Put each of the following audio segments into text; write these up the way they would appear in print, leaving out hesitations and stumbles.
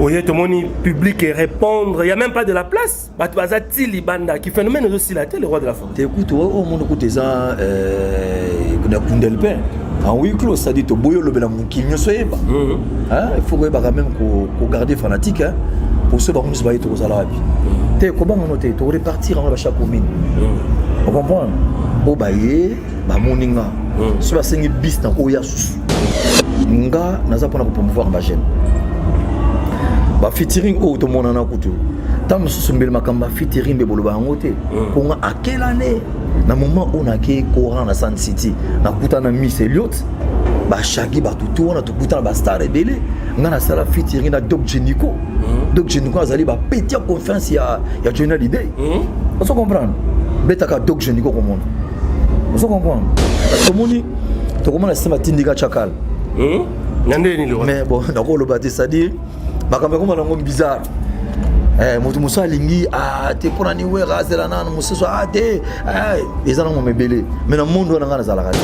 Oui, tout le monde public et répondre. Il n'y a même pas de la place. Bazati Banda qui phénomène aussi là, le roi de la forêt. Écoute, au monde écoute ça, en huis clos, c'est-à-dire que boyo le bela moukinyo soyez pas. Il faut quand même qu'on garde fanatique pour ceux qui vont être aux alabis. Tu comment on note, tu repartir en chaque commune. On comprend. Au baye, ba moninga. Si va sengi bis na oya sus. Nga naza pona ko promouvoir ba jeune. Ba featuring au to monana kutu. Tant que ce mbele makamba featuring be bolo ba ngote. Ko nga à quelle année? Na moment on a ke Coran na Sun City, na kuta na Miss Elliot, ba shagi ba tutu na to kuta ba star rebelle. Nga na sala featuring na Doc Jenico. Doc Jenico azali ba péter confiance ya Johnny Hallyday. On se comprend. Betaka Doc Jenico comme on. On se comprend. Parce que moni to comment la sema tindika chakal. Mais bon, d'accord le bâti c'est-à-dire makambe comme na bizarre. Mutu musa lingi te pona ni wera zela nana musa so te ezana mo mebele mais na monde na ngana zala kati.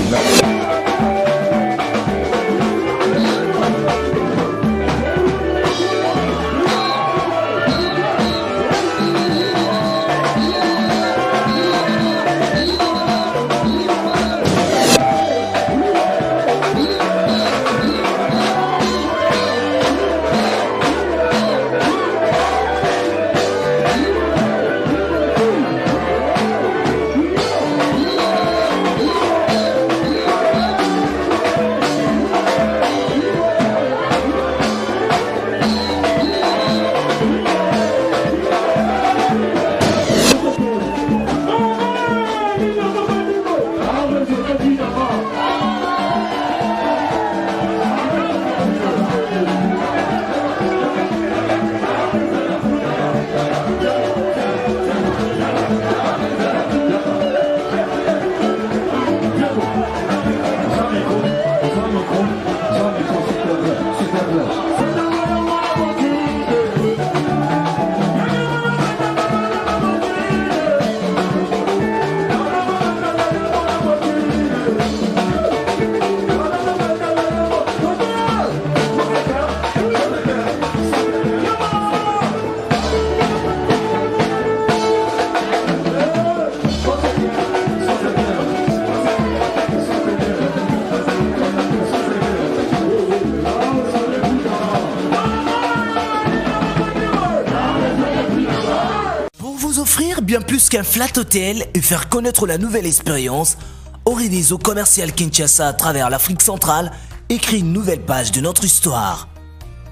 Bien plus qu'un flat hotel et faire connaître la nouvelle expérience, Orideso Commercial Kinshasa à travers l'Afrique centrale écrit une nouvelle page de notre histoire.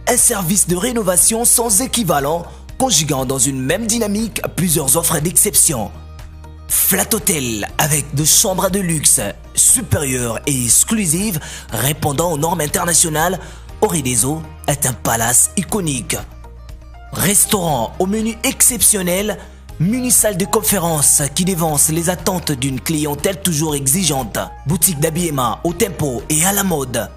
Un service de rénovation sans équivalent, conjuguant dans une même dynamique plusieurs offres d'exception. Flat Hotel avec de chambres de luxe, supérieures et exclusives, répondant aux normes internationales, Orideso est un palace iconique. Restaurant au menu exceptionnel, muni-salle de conférence qui dévance les attentes d'une clientèle toujours exigeante. Boutique d'habillement au tempo et à la mode.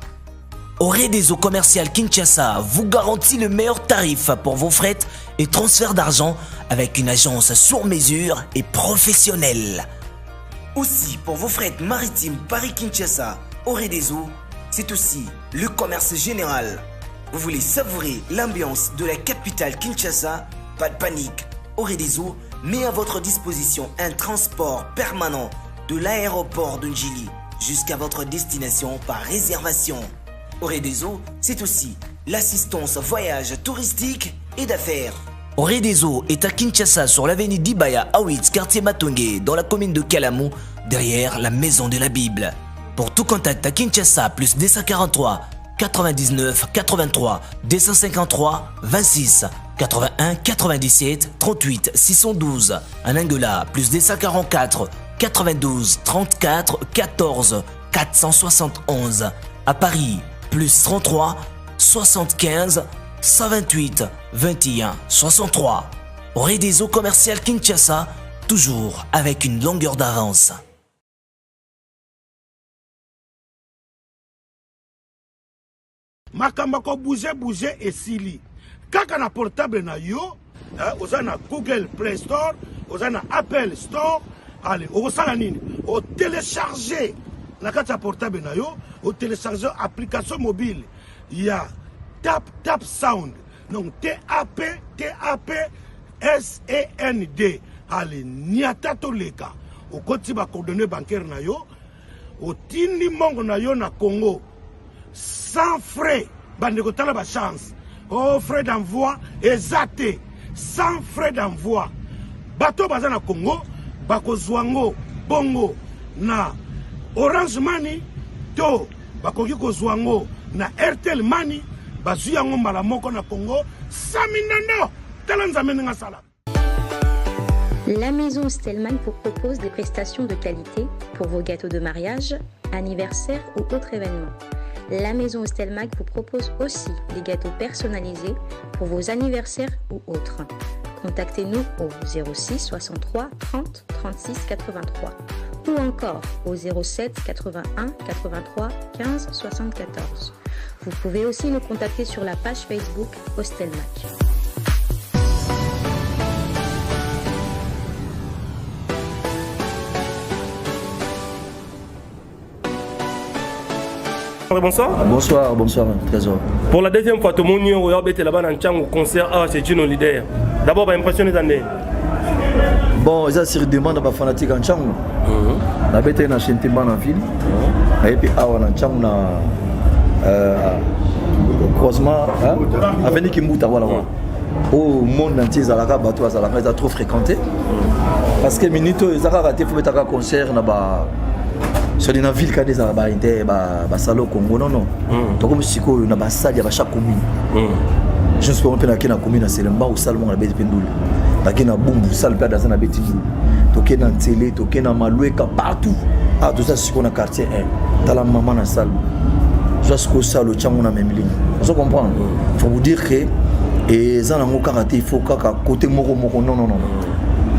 Orideso Commercial Kinshasa vous garantit le meilleur tarif pour vos frais et transferts d'argent avec une agence sur mesure et professionnelle. Aussi, pour vos frais maritimes Paris-Kinshasa, Orideso, c'est aussi le commerce général. Vous voulez savourer l'ambiance de la capitale Kinshasa? Pas de panique. Orideso met à votre disposition un transport permanent de l'aéroport de Njili jusqu'à votre destination par réservation. Orideso, c'est aussi l'assistance voyage touristique et d'affaires. Orideso est à Kinshasa sur l'avenue d'Ibaya Awitz, quartier Matonge, dans la commune de Kalamou, derrière la maison de la Bible. Pour tout contact à Kinshasa, plus 243 99 83 253 26 81 97 38 612. En Angola, plus 244 92 34 14 471. À Paris, plus 33 75 128 21 63. Orideso Commercial Kinshasa, toujours avec une longueur d'avance. Makamba ko bouger et sili. Kaka na portable na yo, oza na Google Play Store, oza na Apple Store, allez, osala nini? O télécharger na kati ya portable na yo, o télécharger application mobile. Il y a Tap Sound. Donc TAP-SEND. Allez, niata toleka. Au côté ba coordonnées bancaires na yo. Au tindi mongo na yo na Congo. Sans frais. Bande kotala ba chance. Oh, frais d'envoi exacté. Sans frais d'envoi. Bato baza na Congo. Bako zwango. Bongo. Na Orange Money. To. Bako kiko zwango. Na Airtel Money. Bazu yango malamoko na Congo. Saminano. Talanzamene nga sala. La maison Stelman vous propose des prestations de qualité pour vos gâteaux de mariage, anniversaire ou autres événements. La maison Stelman vous propose aussi des gâteaux personnalisés pour vos anniversaires ou autres. Contactez-nous au 06 63 30 36 83 ou encore au 07 81 83 15 74. Vous pouvez aussi nous contacter sur la page Facebook Hostelmac. Bonsoir. Bonsoir, Trésor. Pour la deuxième fois, tout le monde est là-bas dans le concert chez Gino Leader. D'abord, impressionné d'année. Bon, ça c'est une demande à ma fanatique en Tchang. La bête est dans la ville. Et puis, à Tchang, croisement, avec Kimbuta, voilà. Au monde entier, ça a trop fréquenté. Parce que Minito, ça a raté, il faut mettre un concert là-bas. Sur les villes qui sont dans salon Congo, non. Donc comme si on a salle à chaque commune. Je suis pas dans la commune, c'est le bas où salon la bête pendule. Dans la bombe, salle perdre dans la bête. Toqué dans télé, toqué dans maloué, partout. Ah tout ça c'est qu'on a quartier 1. Dans la maman dans salle. Jusqu'au salle au tchang on a même ligne. Vous comprenez? Il faut vous dire que et ça dans mon karaté il faut qu'à côté moko non.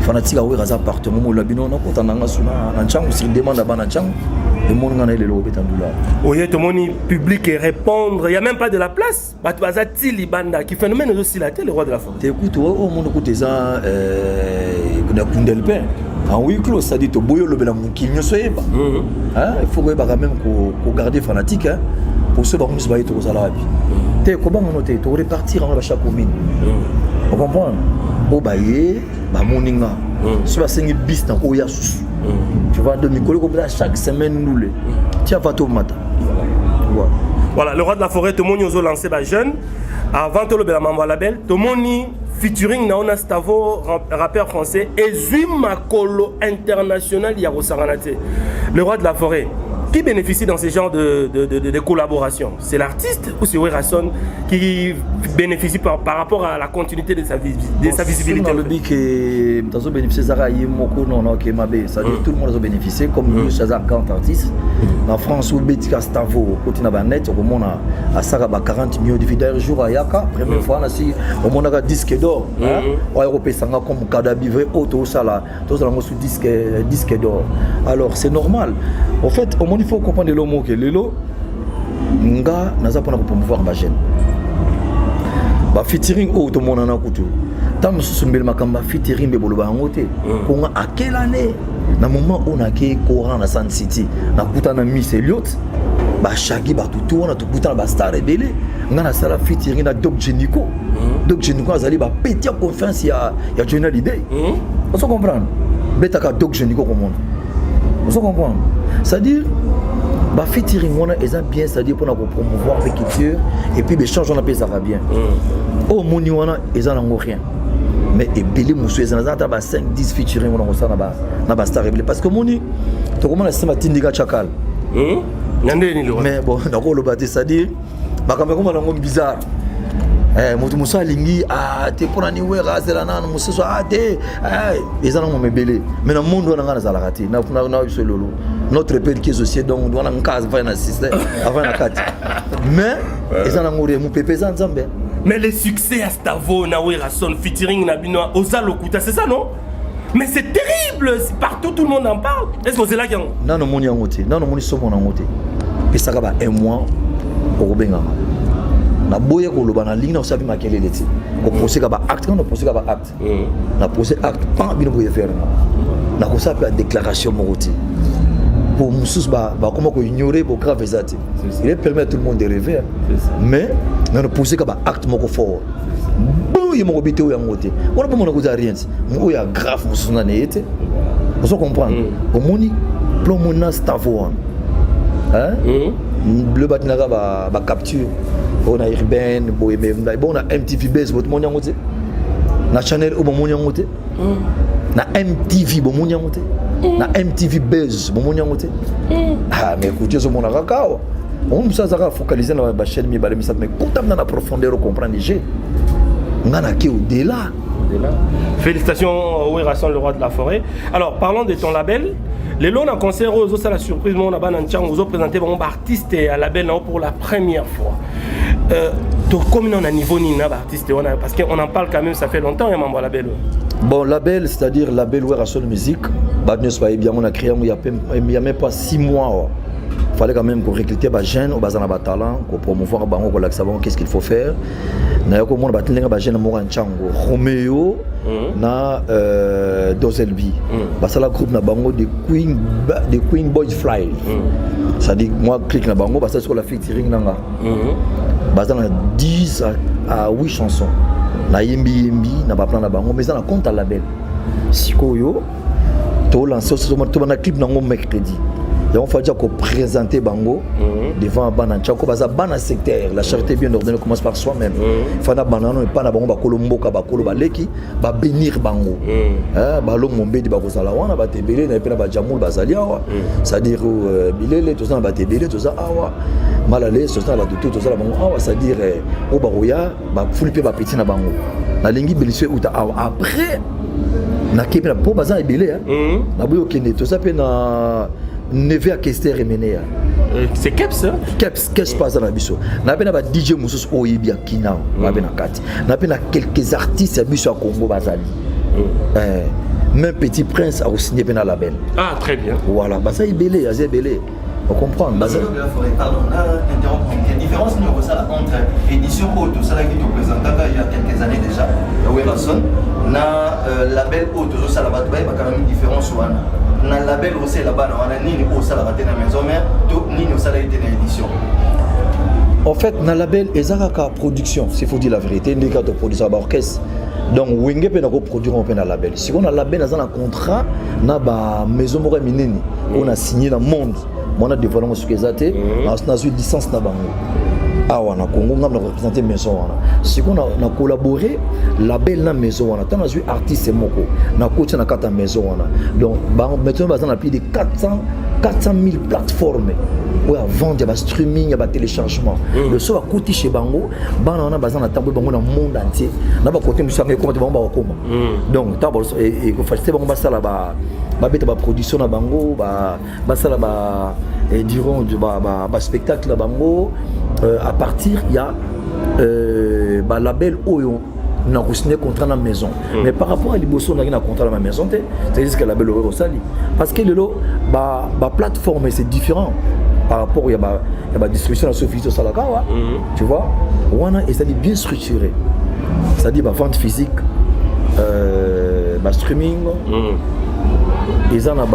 Fanatique awe raza appartement mo labino na kota nanga suna na changu si demande ba na changu le monde ngana ile lo betandula oye to moni public et répondre il y a même pas de la place batu bazati libanda qui phénomène aussi la télé le roi de la forêt écoute au monde écoute ça na kundelpe en huis clos ça dit to boyo lo bela muki nyosoyeba hein il faut ba quand même ko garder fanatique hein pour ceux ba musu ba to sala bi te ko ba ngonote to répartir en chaque commune vous comprenez au baye ba moninga so ba sengi bis na ko ya susu tu vois de mikolo ko chaque semaine nous le tiens va to mata voilà le roi de la forêt tout monde ozo lancer ba jeune avant to le bela mambo label to moni featuring na ona Stavo rappeur français ezui makolo international ya rosaranate le roi de la forêt. Qui bénéficie dans ce genre de collaboration? C'est l'artiste ou c'est Werrason qui bénéficie par rapport à la continuité de sa visibilité? Dans le but que nous bénéficié Zara Yemoko non que Mabé, ça dit tout le monde a bénéficié comme nous Chazar 40 artistes. En France où Betika Stavo côté na net au monde à Saraba 40 millions de vidéos jour à Yaka première fois na si au monde a disque d'or hein au européen sanga comme Kadabi vrai auto ça là tous la sous disque d'or. Alors c'est normal. En fait au monde il faut comprendre le mot que lelo nga naza pona promouvoir ba jeune ba featuring au to mona na kutu tam susumbel makamba featuring be boloba ngote ko nga à quelle année na moment on a ke Coran na Sun City na kuta na Miss Elliot ba shagi ba tutu na tukuta ba star rebelle nga na sala featuring na Doc Geniko azali ba petit confiance ya Journal Idée on se comprend betaka Doc Geniko comment on se comprend c'est-à-dire bah featuring on a bien c'est-à-dire pour promouvoir l'écriture et puis l'échange on appelle ça va bien au moni on a rien mais et belé musu ezana za ba 5 10 featuring on a ça na ba star rebelle parce que moni to comment la sema tindika chakal mais bon d'accord le bâti c'est-à-dire bah comme na ngom bizarre moto musa lingi te pona ni wera zela nana muso te ezana mo mebele mais na monde on ngana zala kati na so lolo notre père qui est aussi donc on a un cas va na système avant la carte mais ezana ngore mu pepe za nzambe mais le succès à Stavo na Werrason featuring na bino Ozalokuta c'est ça non? Mais c'est terrible, partout tout le monde en parle. Est-ce que c'est là qu'il y a non moni ngote non moni somo na ngote et ça va un mois au benga na boye ko loba na ligne na sabi makele leti ko procès ka ba acte na procès ka ba acte na procès acte pas bino boye faire na ko sabi la déclaration moroti pour musus ba comment ko ignorer bo grave zati il permet à tout le monde de rêver mais na le procès ka ba acte moko fort il m'a habité au Yamote. On a pas mon accusé rien. On a grave pour son année. Vous comprenez? Au Moni, plomona stavoan. Hein? Le Batinaga va capture. On a Urbain, bon on a MTV Base, votre mon Yamote. Na Channel au mon Yamote. Na MTV bon mon Yamote. Na MTV Base bon mon Yamote. Ah mais écoutez ce mon akakao. On s'est focalisé dans la chaîne mais pourtant dans la profondeur on comprend les jeux. On a qui au-delà. Félicitations au Rasson le roi de la forêt. Alors parlons de ton label. Les lots en concert aux autres, c'est la surprise. On a vous présenté un artiste à label pour la première fois. Comme on a niveau ni artiste, parce qu'on en parle quand même, ça fait longtemps un membre label. Bon, label, c'est-à-dire label où Rasson Musique. On a créé il n'y a même pas 6 mois. Il fallait quand même qu'on recrute des jeunes, on a des talents, qu'on promouvoir, qu'on savoir qu'est-ce qu'il faut faire. On a des jeunes à Romeo, na Dozelbi. C'est la groupe de Queen Boys Fly. C'est-à-dire moi clique na bango parce que sur la featuring nanga. Basé dans 10 à 8 chansons. Na yembi na ba plan na bango mais ça na compte à label. Sikoyo to lancer to na clip nango mercredi. Et on fait déjà qu'on présente Bango devant Banan Tchako, Bana secteur. La charité bien ordonnée commence par soi-même. Il faut que Banano et pas na Bango, Bakolombo, Bakolo, Baleki, ba bénir Bango. Balong Mombe di Bakosalawana, Batebele, n'a pas Bajamoul, Bazaliawa. C'est-à-dire, Bilele, tout ça, Batebele, tout ça, Awa. Malale, tout ça, tout ça, Bango, Awa. C'est-à-dire, Obaroya, Fulpe, Bapeti na Bango. La lingue Belissue, ou après, na Kepi, na Po Bazan et Belé, na Boyo Kene, tout ça, na. Neve à Kester et Menea. C'est Keps, hein? Keps passe dans la biso. N'a pas DJ Moussous Oyebi à Kina, n'a pas Kati. N'a pas quelques artistes à biso à Congo Bazali. Même Petit Prince a signé dans la label. Ah, très bien. Voilà, bah ça est belé, c'est belé. On comprend. Pardon, là, interrompre. Il y a une différence entre édition haute, ça qui te présente il y a quelques années déjà, Werason, na label haute, ça la va il y a quand même une différence. Na label aussi là-bas, on a ni au salaire de la maison mère, ni au salaire de l'édition. En fait, na label ezaka production, s'il faut dire la vérité, ni quand on produit ça orchestre. Donc Wenge peut nous produire un peu na label. Si on a label dans un contrat, na ba maison mère minini, on a signé dans le monde. On a développé ce que ça été, on a eu licence na bango. Ah on a Congo, on a représenté maison. Si on a collaboré, label na maison, on a eu artiste moko, na coach na kata maison. Donc maintenant on a plus de 400 000 plateformes. Ouais, vendre, il y a streaming, il y a téléchargement. Le son va coûter chez Bango, on a besoin d'attendre Bango dans le monde entier. On a côté nous savons comment on va comment. Donc tant et que faciliter Bango ça là bas ba production na Bango ba ça là bas et diront ba spectacle na Bango à partir il y a label Oyo na signé contrat dans la maison. Mais par rapport à l'Ibosso, on a un contrat dans la maison, c'est-à-dire que la label Oyo sali parce que le plateforme c'est différent. Par rapport à la distribution de la Sophie Salakawa, tu vois, on a bien structuré. C'est-à-dire la vente physique, le streaming, ils en ont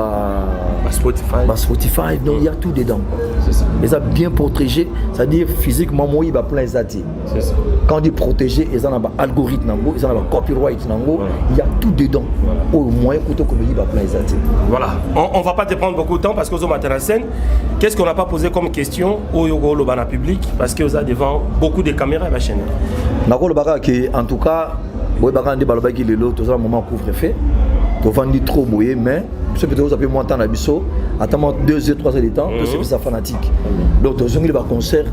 Spotify, donc il y a tout dedans. Ils ont bien protégé, c'est-à-dire physiquement, moi, il y a plein d'atouts. Quand on dit protégé, ils ont un algorithme, ils ont un copyright, il y a tout dedans. Au moins, il y a plein d'atouts. Voilà, on ne va pas te prendre beaucoup de temps parce que vous êtes en scène. Qu'est-ce qu'on n'a pas posé comme question au Yogo Lobana public parce que vous avez devant beaucoup de caméras à la chaîne. En tout cas, vous avez dit que le lot, tout ça, moment couvre-feu. Vous vendez trop mouillé, mais je peux vous appeler moins de temps à Bisso. Attends 2 heures, 3 heures de temps, c'est ça fanatique. Donc, vous avez un concert,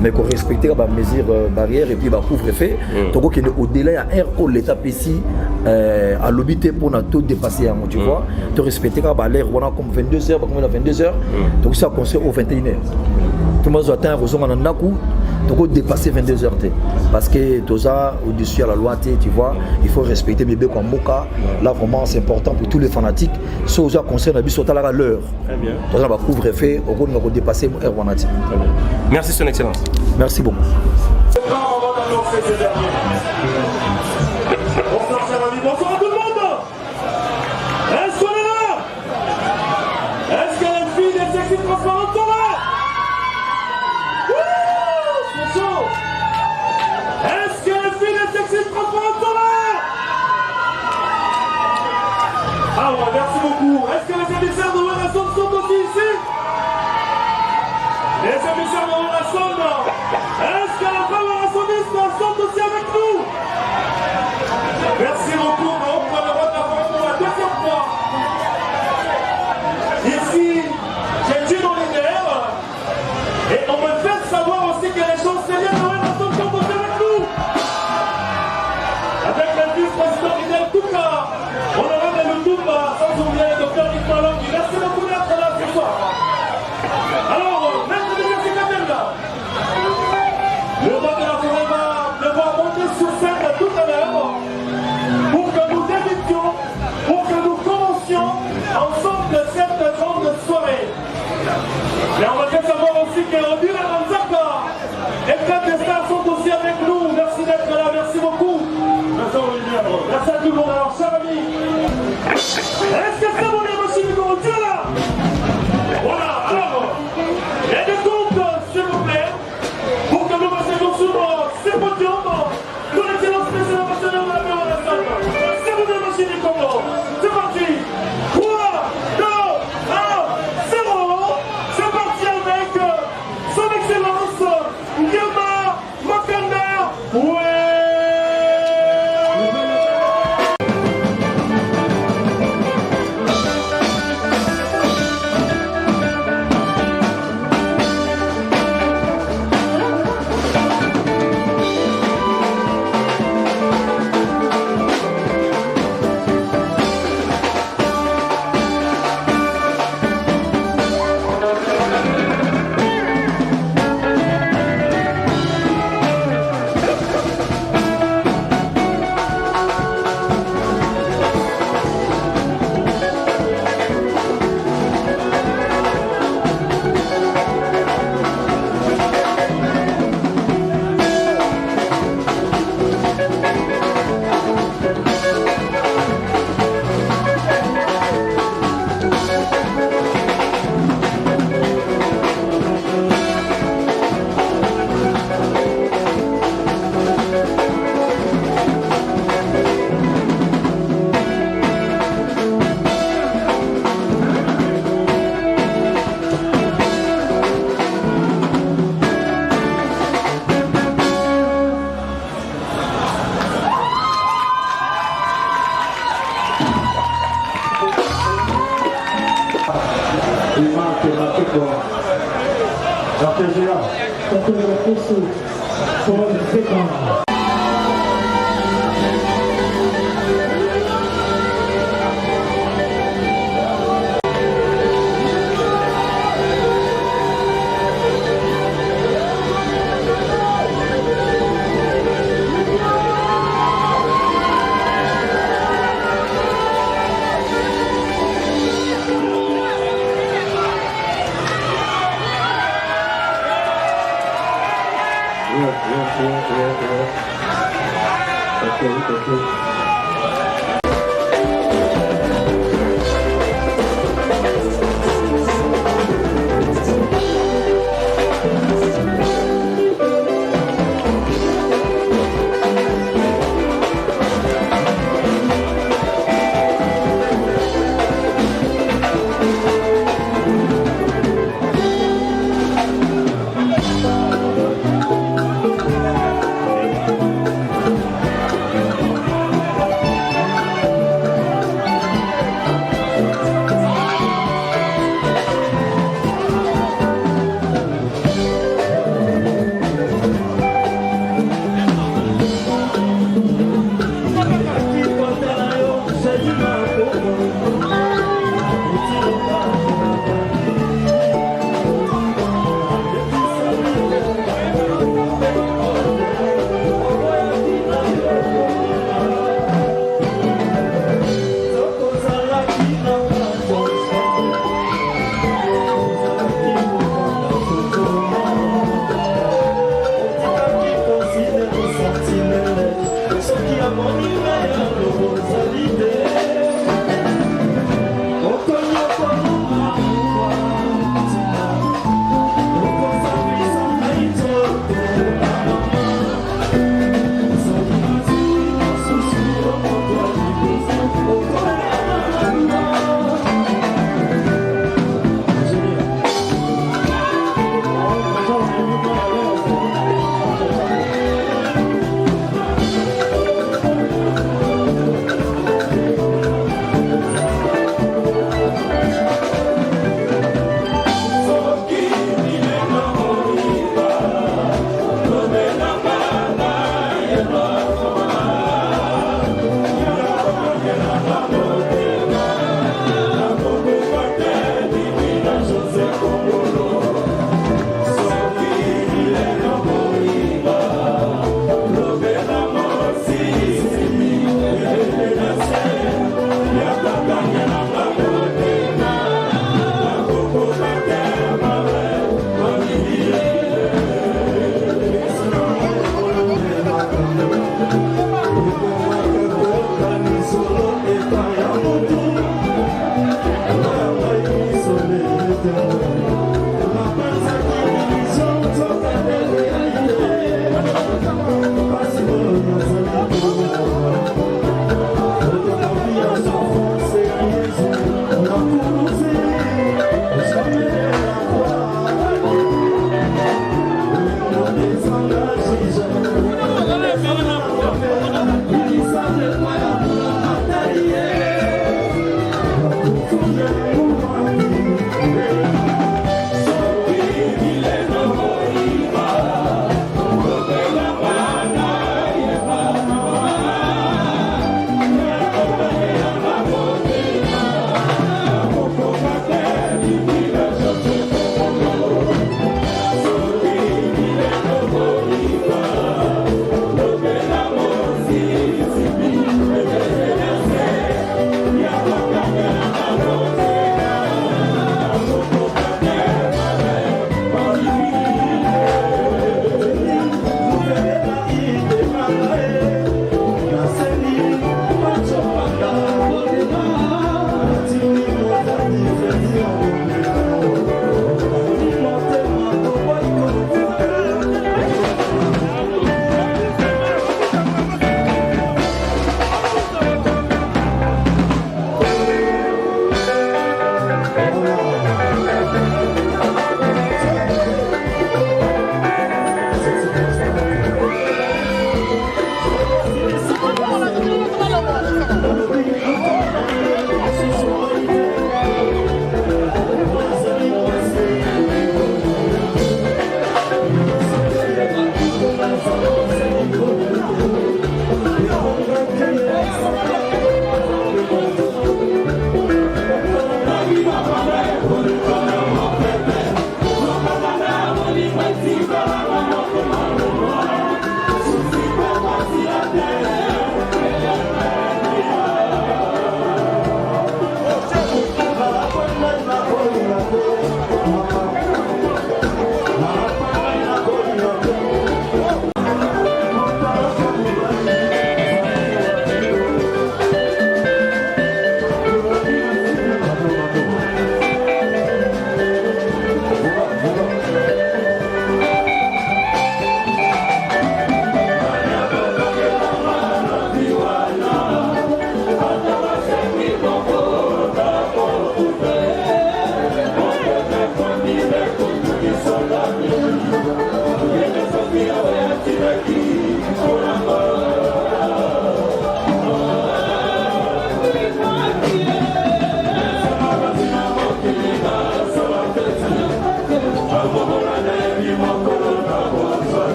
mais qu'on respecte les mesures barrières et puis le couvre-feu. Donc, au-delà, il y a un rôle l'État ici à l'obité pour tout dépasser. Tu vois, tu respectes l'air, on a comme 22 heures, comme 22 heures. Donc, c'est un concert au 21 heures. Tout le monde attend un ressort en un coup. Donc dépasser 22 heures parce que tout ça au-dessus à la loi tu vois il faut respecter bébé comme Moka là vraiment c'est important pour tous les fanatiques ce qui concerne la biso à l'heure très bien donc on va couvre-feu on va dépasser heure wanati merci son excellence merci beaucoup bonsoir à tout le monde est-ce qu'on est là est-ce que les filles des sexy transparentes sont là est-ce que les filles de sexy émissaires de Werason sont aussi ici. Les émissaires de Werason, est-ce que les femmes Werassonistes sont aussi avec nous? Merci beaucoup, on prend le vote pour la deuxième fois. Ici, j'ai dû dans l'hiver et on me fait savoir aussi que les chanceliers de Werason sont aussi avec nous. Avec le vice-président Fidel Touka, honorable Lutumba, sans oublier le docteur Nick Malongi. Merci beaucoup d'être là ce soir. Alors, maître de Merci. Le roi de la forêt va devoir monter sur scène tout à l'heure pour que nous débutions, pour que nous commencions ensemble cette grande soirée. Mais on va bien savoir aussi que Odile Ranzaka et Kat Stars sont aussi avec nous. Merci d'être là, merci beaucoup. Merci à tout le monde. Alors, chers amis, est-ce que c'est bon les machines de Dieu là? Voilà, alors, et des comptes, s'il vous plaît, pour que nous passions sur ces podiums, pour l'excellence spéciale ambassadeur de la mer à la salle. C'est vous les machines du Congo. C'est parti. 3, 2, 1, 0. C'est parti avec son excellence, Yama Makanda. Ouais.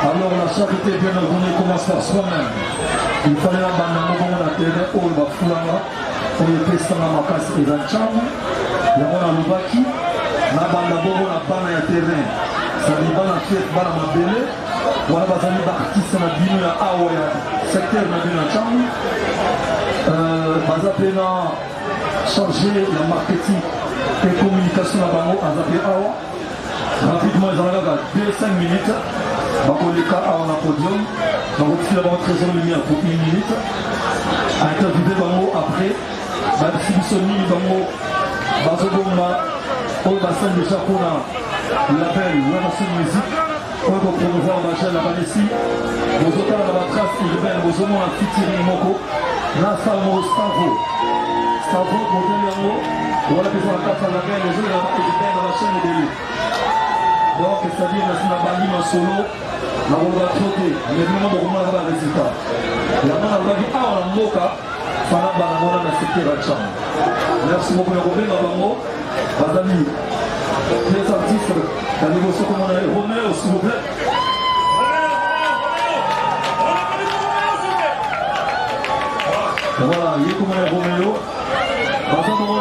Alors la charité bien ordonnée commence par soi-même. Il fallait la bande de la terre où il va fouler pour le tester dans ma casse et dans le champ. Il y a un lubaki, la bande de la bande de terrain. Ça dit bande de fête, bande de belle. Voilà, les artistes qui ont dit à secteur de la chambre. Ils ont changé le marketing et la communication à Bango, ils ont appelé Awa. Rapidement, ils ont regardé 2-5 minutes. Les cas à un podium, on va aussi avoir 13 heures de lumière pour 1 minute. Interviewé Bango après, la distribution de Bango, Bazobomba, au bassin de Chapona, l'appel Wanason Music, on va promouvoir la chaîne la Vanessi, vos auteurs de la trace urbaine, vos hommes en featuring Moko, la Salmo Stavo, Stavo, modèle Yango, voilà que ça va faire la veille, les autres dans la chaîne de l'île. Donc, c'est-à-dire que la bandi en solo, la on va sauter, mais vraiment on va avoir un résultat. La main va dire ah on moka, fana banana na secteur de chambre. Merci beaucoup Robin Bango, mes amis, les artistes, la négociation comme on a Roméo s'il vous plaît. Voilà, il est comme on a Roméo. Basant on a,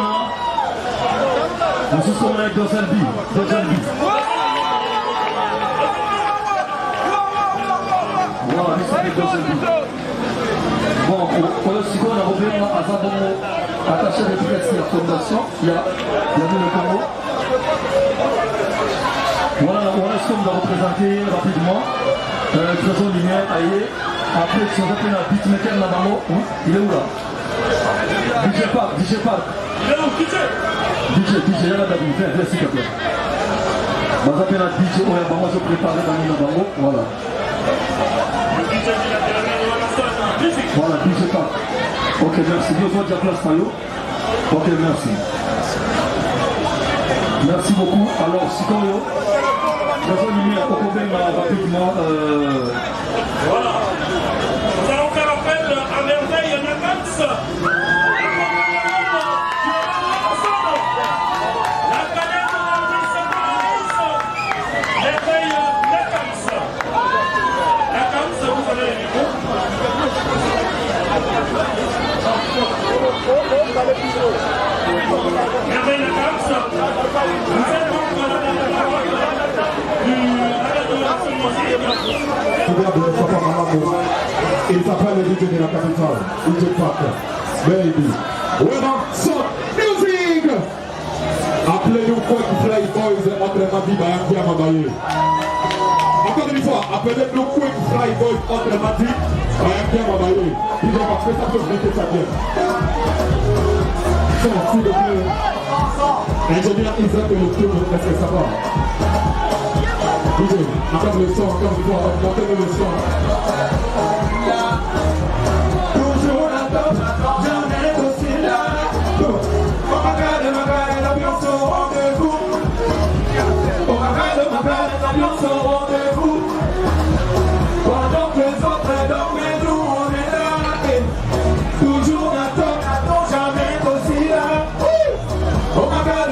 nous sommes avec Dozelbi. Bon, pour le second, on a revenu à Zabongo, attaché de presse de la fondation. Il y a vu le Congo. Voilà ce qu'on va représenter rapidement. Trésor Lumière, Aïe. Après, si on appelle un beatmaker là-bas, il est où là? DJ Park. Il est où, DJ, là, David, viens s'il te plaît. On appelle un DJ, moi je prépare dans le Nabango, voilà. Voilà, DJ Park. Ok, merci. Deux autres, place Mayo. Ok, merci. Merci beaucoup. Alors, Sikoyo, Trésor Lumière, rapidement. Voilà. Nous allons faire appel à merveille Nakams. Il s'appelle le DJ de la capitale, DJ Park, baby. We're on some music. Appelez-nous Quick Fly Boys entre Madi et Mabaye. Encore une fois, appelez-nous Quick Fly Boys entre Madi et Mabaye. DJ Park, fais ça pour mettez ça bien. S'il vous plaît. Ingénieur Isaac et le tour, est-ce que ça va? DJ, encore le son, encore une fois, montez le son. Toujours la top, jamais aussi là. Oh my God, l'ambiance au rendez-vous. Oh my God, l'ambiance au rendez-vous. Pendant que les autres dorment, nous on est là. Toujours la top, jamais aussi là. Oh my God,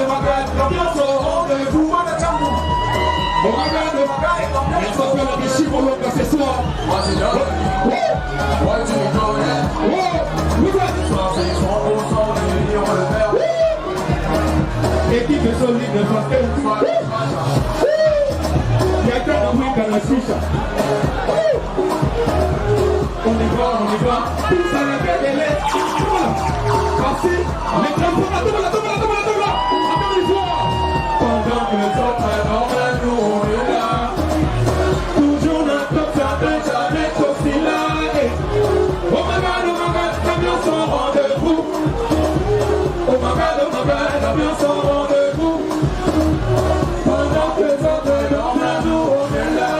l'ambiance au rendez-vous. Oh my God, elle s'appelle les chiffres au long de ce soir. Équipe de solide de Fastel. Il y a qu'un bruit dans la chicha. On y va. Tout ça la belle est là. Merci. Les drapeaux, la tombe. Encore une fois. Pendant que les autres dorment, nous on est là. Toujours notre top, jamais aussi là. Oh my God, l'ambiance au rendez-vous. Oh my God, l'ambiance au rendez-vous. Pendant que les autres dorment, nous on est là.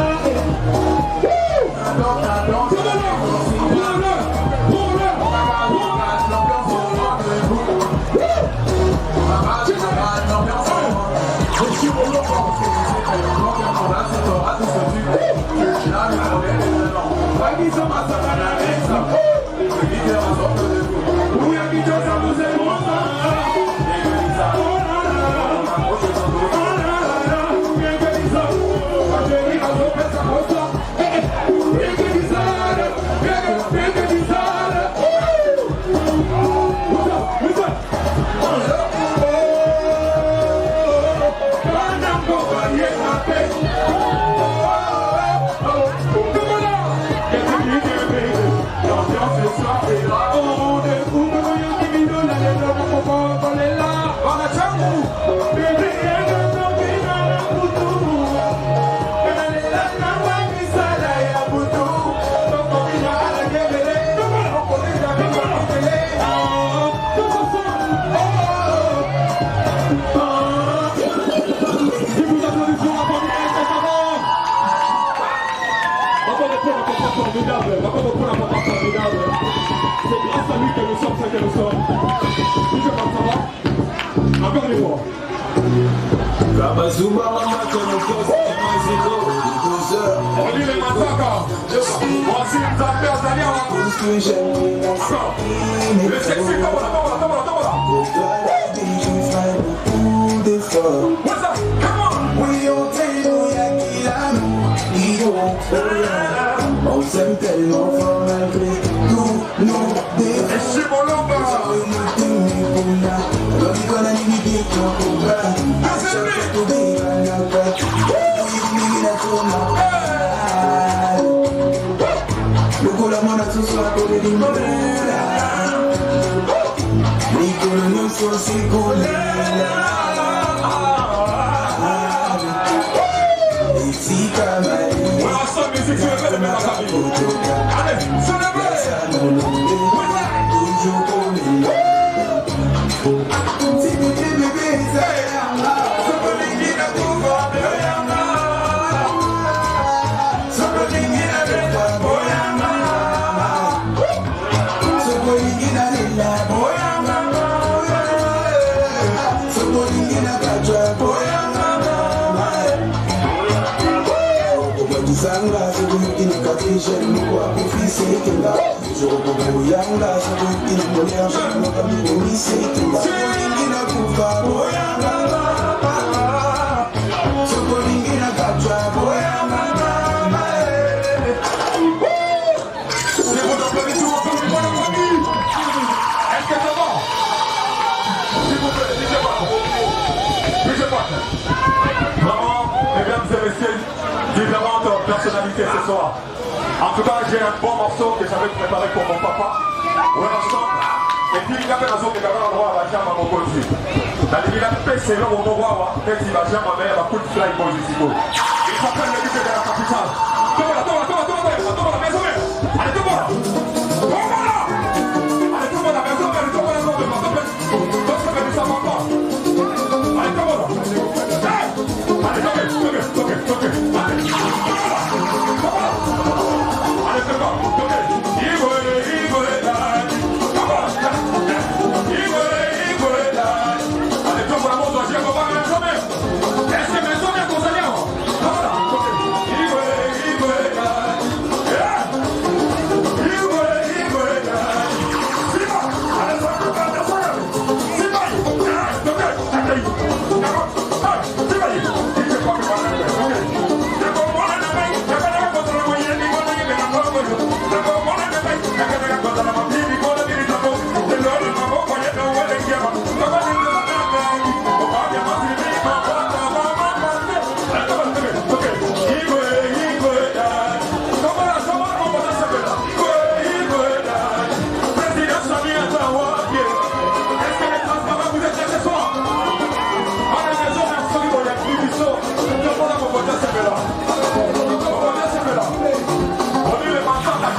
C'est grâce à lui que nous sommes ce que nous sommes. Encore une fois. On dit les massacres. Voici les affaires d'ailleurs. Le sexy, tombe là. What's up? Come on. On s'aime tellement fort malgré tout nos défauts. Et c'est mon lomba. soit pour les là. Nicole nous sont si ici Kamali. Voilà, ça musique, je vais le mettre dans sa vie. Allez, toujours pour lui. Si vous dites bébé, ça est là. Ça peut l'aider à tout voir de Yama. Ça peut l'aider à tout voir de Yama. Ça peut l'aider à tout voir de Yama. Ça peut l'aider à tout voir de Yama. Sanga, je veux qu'il kaki, j'aime quoi pour fils et là. Je recouvre Yanga, je veux qu'il bonheur, j'aime mon ami de Miss et là. C'est Lingina Kufa, Boyanga. C'est Lingina Kapcha, Boyanga. C'est bon d'applaudissements pour les bonnes familles. Est-ce que c'est bon? S'il vous plaît, bougez pas. Vraiment, mesdames et messieurs, différentes personnalités ce soir. En tout cas, j'ai un bon morceau que j'avais préparé pour mon papa. Et puis, il y a un zone de la droite à la jambe à mon côté. La ligne a pêché là au Mowawa, peut-être qu'il va jamais à mère, la coup de fly pour les cigots. Il s'appelle le lycée de la capitale. Tombe la maison, allez, tombe là. Allez, tombe la maison, allez, tombe la maison, allez, ça va pas. Allez, tombe là. Allez, tombez. Allez, c'est bon, tombez. Allez, tombe la maison, j'ai pas mal jamais. Est-ce que maison est consacrée? Voilà,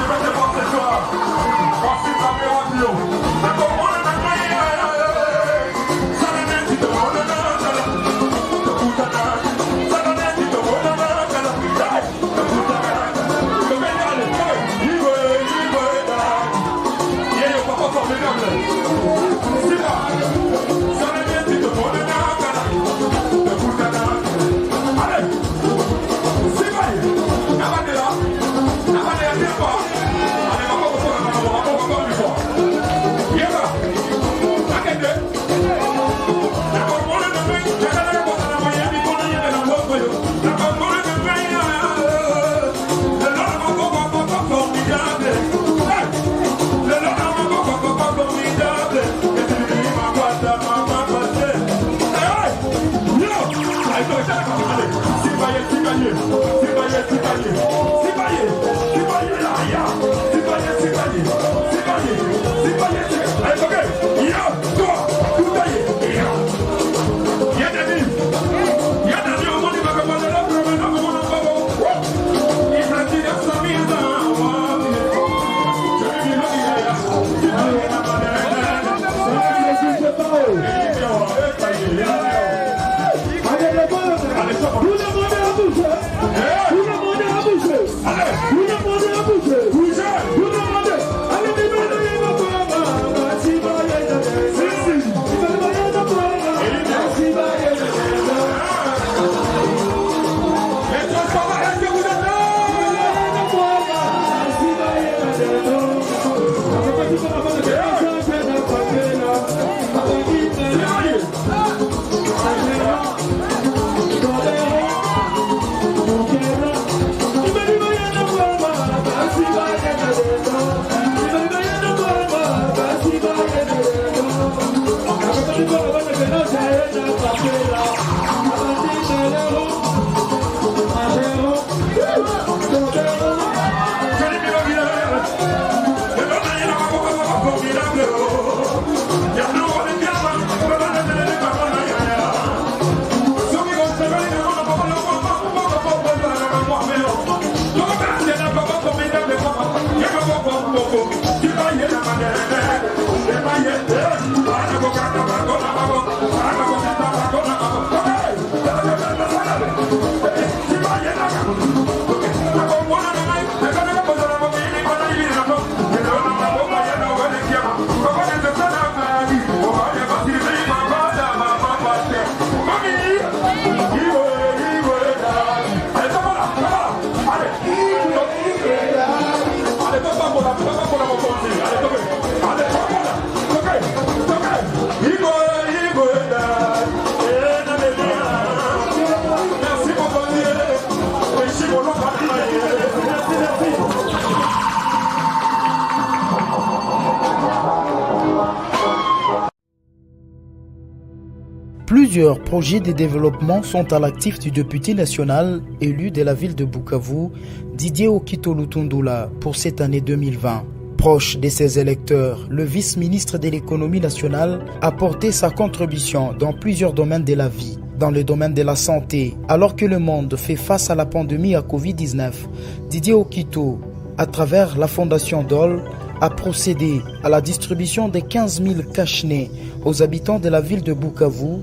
Plusieurs projets de développement sont à l'actif du député national élu de la ville de Bukavu, Didier Okito Lutundula, pour cette année 2020. Proche de ses électeurs, le vice-ministre de l'économie nationale a porté sa contribution dans plusieurs domaines de la vie. Dans le domaine de la santé, alors que le monde fait face à la pandémie à Covid-19, Didier Okito, à travers la fondation DOL, a procédé à la distribution de 15 000 cache-nez aux habitants de la ville de Bukavu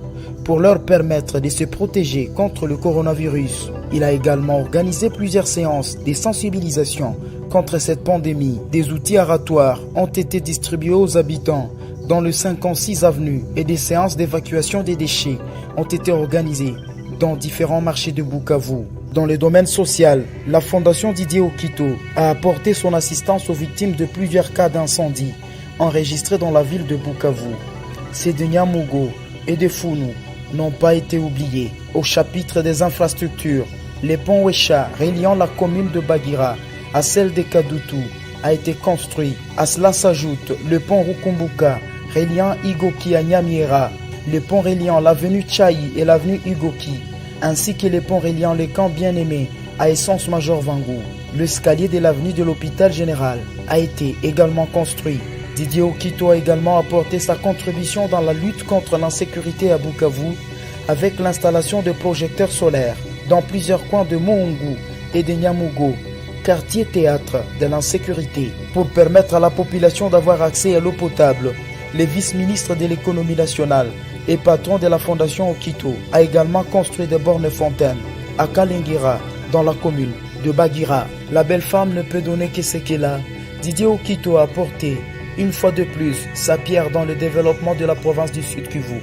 pour leur permettre de se protéger contre le coronavirus. Il a également organisé plusieurs séances de sensibilisation contre cette pandémie. Des outils aratoires ont été distribués aux habitants dans le 56 avenue et des séances d'évacuation des déchets ont été organisées dans différents marchés de Bukavu. Dans le domaine social, la fondation Didier Okito a apporté son assistance aux victimes de plusieurs cas d'incendie enregistrés dans la ville de Bukavu. Ces de Nyamugo et de Funu n'ont pas été oubliés. Au chapitre des infrastructures, le pont Wesha reliant la commune de Bagira à celle de Kadutu a été construit. À cela s'ajoute le pont Rukumbuka reliant Igoki à Nyamiera, le pont reliant l'avenue Tchaï et l'avenue Igoki, ainsi que le pont reliant le camp Bien-Aimé à Essence-Major Vangou. L'escalier de l'avenue de l'hôpital général a été également construit. Didier Okito a également apporté sa contribution dans la lutte contre l'insécurité à Bukavu avec l'installation de projecteurs solaires dans plusieurs coins de Mohungu et de Nyamugo, quartier théâtre de l'insécurité. Pour permettre à la population d'avoir accès à l'eau potable, le vice-ministre de l'économie nationale et patron de la fondation Okito a également construit des bornes fontaines à Kalingira, dans la commune de Bagira. La belle femme ne peut donner que ce qu'elle a. Didier Okito a apporté une fois de plus sa pierre dans le développement de la province du Sud Kivu